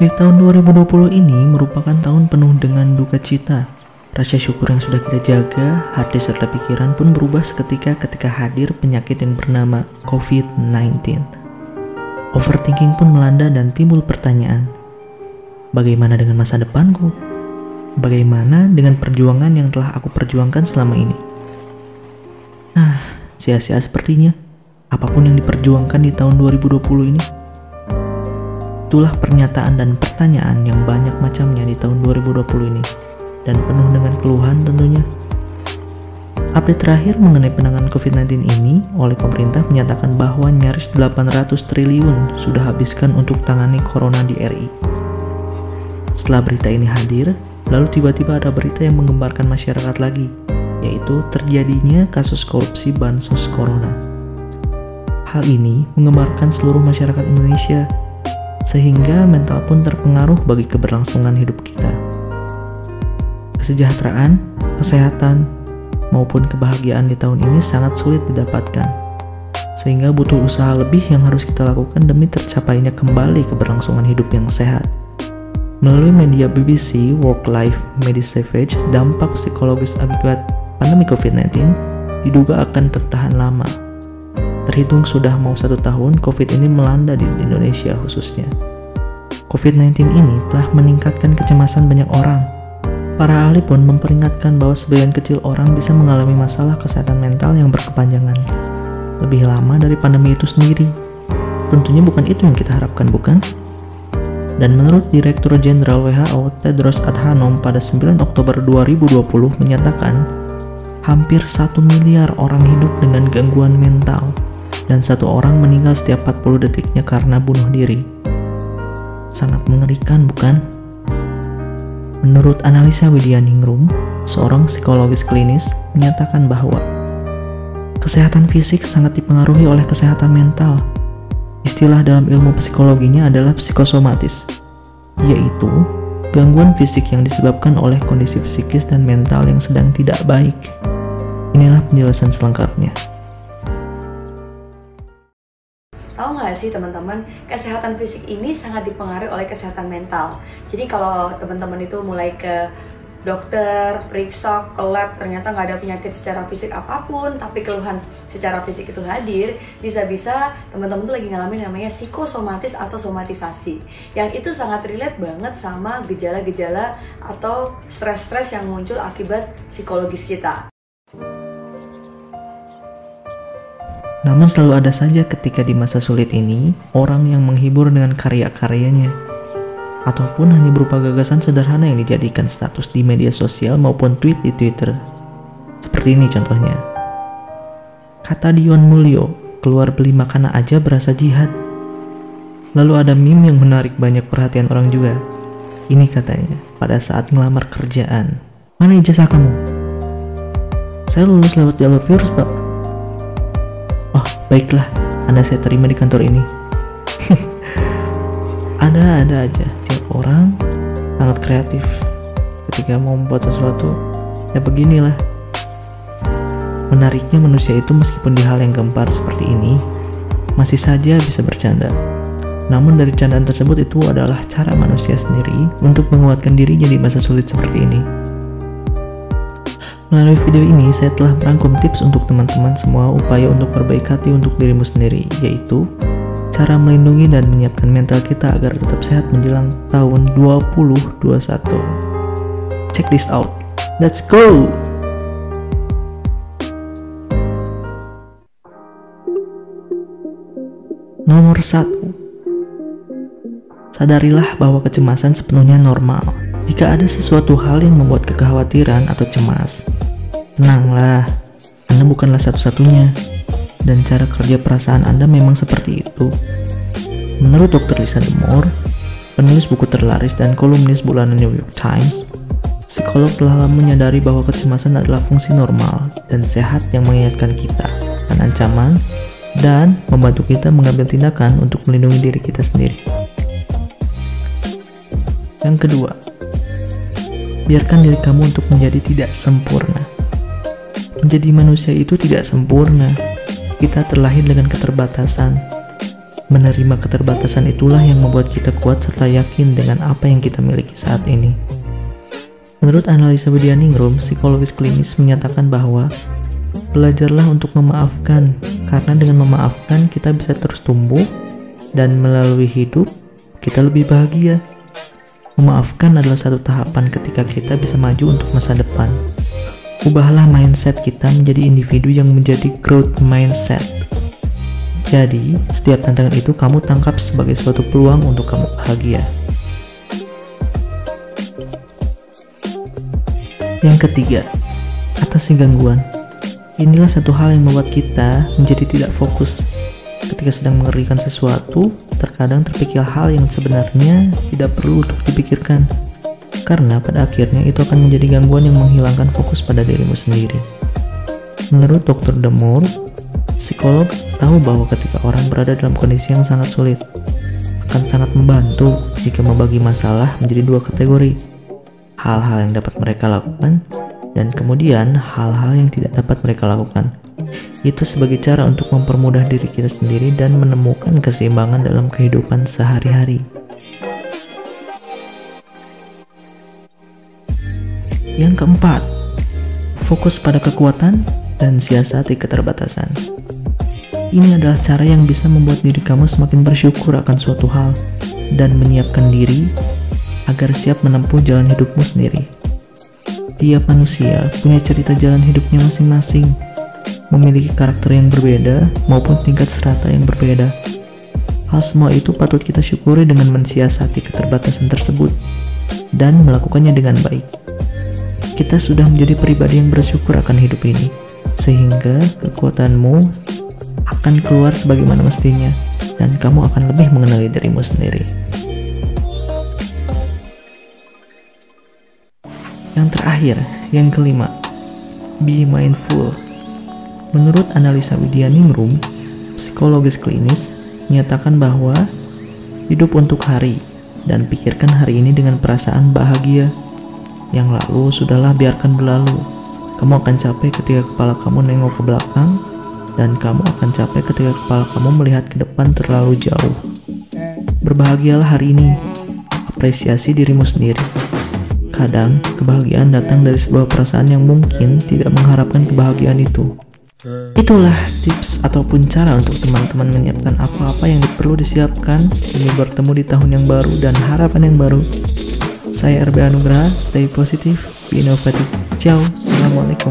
Di tahun 2020 ini merupakan tahun penuh dengan duka cita. Rasa syukur yang sudah kita jaga, hati serta pikiran pun berubah seketika ketika hadir penyakit yang bernama COVID-19. Overthinking pun melanda dan timbul pertanyaan, bagaimana dengan masa depanku? Bagaimana dengan perjuangan yang telah aku perjuangkan selama ini? Sia-sia sepertinya apapun yang diperjuangkan di tahun 2020 ini. Itulah pernyataan dan pertanyaan yang banyak macamnya di tahun 2020 ini, dan penuh dengan keluhan tentunya. Update terakhir mengenai penanganan COVID-19 ini oleh pemerintah menyatakan bahwa nyaris 800 triliun sudah habiskan untuk tangani corona di RI. Setelah berita ini hadir, lalu tiba-tiba ada berita yang menggembarkan masyarakat lagi, yaitu terjadinya kasus korupsi bansos corona. Hal ini menggembarkan seluruh masyarakat Indonesia, sehingga mental pun terpengaruh bagi keberlangsungan hidup kita. Kesejahteraan, kesehatan, maupun kebahagiaan di tahun ini sangat sulit didapatkan, sehingga butuh usaha lebih yang harus kita lakukan demi tercapainya kembali keberlangsungan hidup yang sehat. Melalui media BBC Work Life Medisavage, dampak psikologis akibat pandemi COVID-19 diduga akan tertahan lama. Terhitung sudah mau 1 tahun COVID ini melanda di Indonesia khususnya. COVID-19 ini telah meningkatkan kecemasan banyak orang. Para ahli pun memperingatkan bahwa sebagian kecil orang bisa mengalami masalah kesehatan mental yang berkepanjangan, lebih lama dari pandemi itu sendiri. Tentunya bukan itu yang kita harapkan, bukan? Dan menurut Direktur Jenderal WHO Tedros Adhanom pada 9 Oktober 2020 menyatakan, hampir 1 miliar orang hidup dengan gangguan mental, dan 1 orang meninggal setiap 40 detiknya karena bunuh diri. Sangat mengerikan, bukan? Menurut analisa Widianingrum, seorang psikologis klinis, menyatakan bahwa kesehatan fisik sangat dipengaruhi oleh kesehatan mental. Istilah dalam ilmu psikologinya adalah psikosomatis, yaitu gangguan fisik yang disebabkan oleh kondisi psikis dan mental yang sedang tidak baik. Inilah penjelasan selengkapnya. Tahu nggak sih teman-teman, kesehatan fisik ini sangat dipengaruhi oleh kesehatan mental. Jadi kalau teman-teman itu mulai ke dokter, periksa, ke lab, ternyata nggak ada penyakit secara fisik apapun, tapi keluhan secara fisik itu hadir, bisa-bisa teman-teman tuh lagi ngalamin namanya psikosomatis atau somatisasi. Yang itu sangat relate banget sama gejala-gejala atau stres-stres yang muncul akibat psikologis kita. Namun selalu ada saja ketika di masa sulit ini, orang yang menghibur dengan karya-karyanya, ataupun hanya berupa gagasan sederhana yang dijadikan status di media sosial maupun tweet di Twitter. Seperti ini contohnya. Kata Dion Mulyo, keluar beli makanan aja berasa jihad. Lalu ada meme yang menarik banyak perhatian orang juga. Ini katanya, pada saat ngelamar kerjaan. Mana ijazah kamu? Saya lulus lewat jalur virus, Pak. Oh, baiklah, Anda saya terima di kantor ini. Ada aja, tiap orang sangat kreatif ketika mau membuat sesuatu. Ya beginilah. Menariknya manusia itu meskipun di hal yang gempar seperti ini, masih saja bisa bercanda. Namun dari candaan tersebut itu adalah cara manusia sendiri untuk menguatkan dirinya di masa sulit seperti ini. Melalui video ini, saya telah merangkum tips untuk teman-teman semua upaya untuk perbaiki hati untuk dirimu sendiri, yaitu cara melindungi dan menyiapkan mental kita agar tetap sehat menjelang tahun 2021. Check this out. Let's go! Nomor 1. Sadarilah bahwa kecemasan sepenuhnya normal. Jika ada sesuatu hal yang membuat kekhawatiran atau cemas, tenanglah, Anda bukanlah satu-satunya, dan cara kerja perasaan Anda memang seperti itu. Menurut Dr. Lisa Moore, penulis buku terlaris dan kolumnis bulanan New York Times, psikolog telah menyadari bahwa kecemasan adalah fungsi normal dan sehat yang mengingatkan kita akan ancaman dan membantu kita mengambil tindakan untuk melindungi diri kita sendiri. Yang kedua, biarkan diri kamu untuk menjadi tidak sempurna. Menjadi manusia itu tidak sempurna. Kita terlahir dengan keterbatasan. Menerima keterbatasan itulah yang membuat kita kuat serta yakin dengan apa yang kita miliki saat ini. Menurut analisa Widianingrum, psikologis klinis menyatakan bahwa belajarlah untuk memaafkan, karena dengan memaafkan kita bisa terus tumbuh dan melalui hidup kita lebih bahagia. Memaafkan adalah satu tahapan ketika kita bisa maju untuk masa depan. Ubahlah mindset kita menjadi individu yang menjadi growth mindset. Jadi, setiap tantangan itu kamu tangkap sebagai suatu peluang untuk kamu bahagia. Yang ketiga, atasi gangguan. Inilah satu hal yang membuat kita menjadi tidak fokus. Ketika sedang mengerjakan sesuatu, terkadang terpikir hal yang sebenarnya tidak perlu untuk dipikirkan. Karena pada akhirnya itu akan menjadi gangguan yang menghilangkan fokus pada dirimu sendiri. Menurut Dr. Demur, psikolog tahu bahwa ketika orang berada dalam kondisi yang sangat sulit, akan sangat membantu jika membagi masalah menjadi dua kategori. Hal-hal yang dapat mereka lakukan, dan kemudian hal-hal yang tidak dapat mereka lakukan. Itu sebagai cara untuk mempermudah diri kita sendiri dan menemukan keseimbangan dalam kehidupan sehari-hari. Yang keempat, fokus pada kekuatan dan siasati keterbatasan. Ini adalah cara yang bisa membuat diri kamu semakin bersyukur akan suatu hal dan menyiapkan diri agar siap menempuh jalan hidupmu sendiri. Tiap manusia punya cerita jalan hidupnya masing-masing, memiliki karakter yang berbeda maupun tingkat strata yang berbeda. Hal semua itu patut kita syukuri dengan mensiasati keterbatasan tersebut dan melakukannya dengan baik. Kita sudah menjadi pribadi yang bersyukur akan hidup ini, sehingga kekuatanmu akan keluar sebagaimana mestinya, dan kamu akan lebih mengenali dirimu sendiri. Yang terakhir, yang kelima, be mindful. Menurut analisa Widianingrum, psikologis klinis menyatakan bahwa hidup untuk hari dan pikirkan hari ini dengan perasaan bahagia. Yang lalu sudahlah, biarkan berlalu. Kamu akan capek ketika kepala kamu nengok ke belakang, dan kamu akan capek ketika kepala kamu melihat ke depan terlalu jauh. Berbahagialah hari ini, apresiasi dirimu sendiri. Kadang, kebahagiaan datang dari sebuah perasaan yang mungkin tidak mengharapkan kebahagiaan itu. Itulah tips ataupun cara untuk teman-teman menyiapkan apa-apa yang perlu disiapkan demi bertemu di tahun yang baru dan harapan yang baru. Saya RB Anugraha, stay positif, be inovatif. Ciao, assalamualaikum.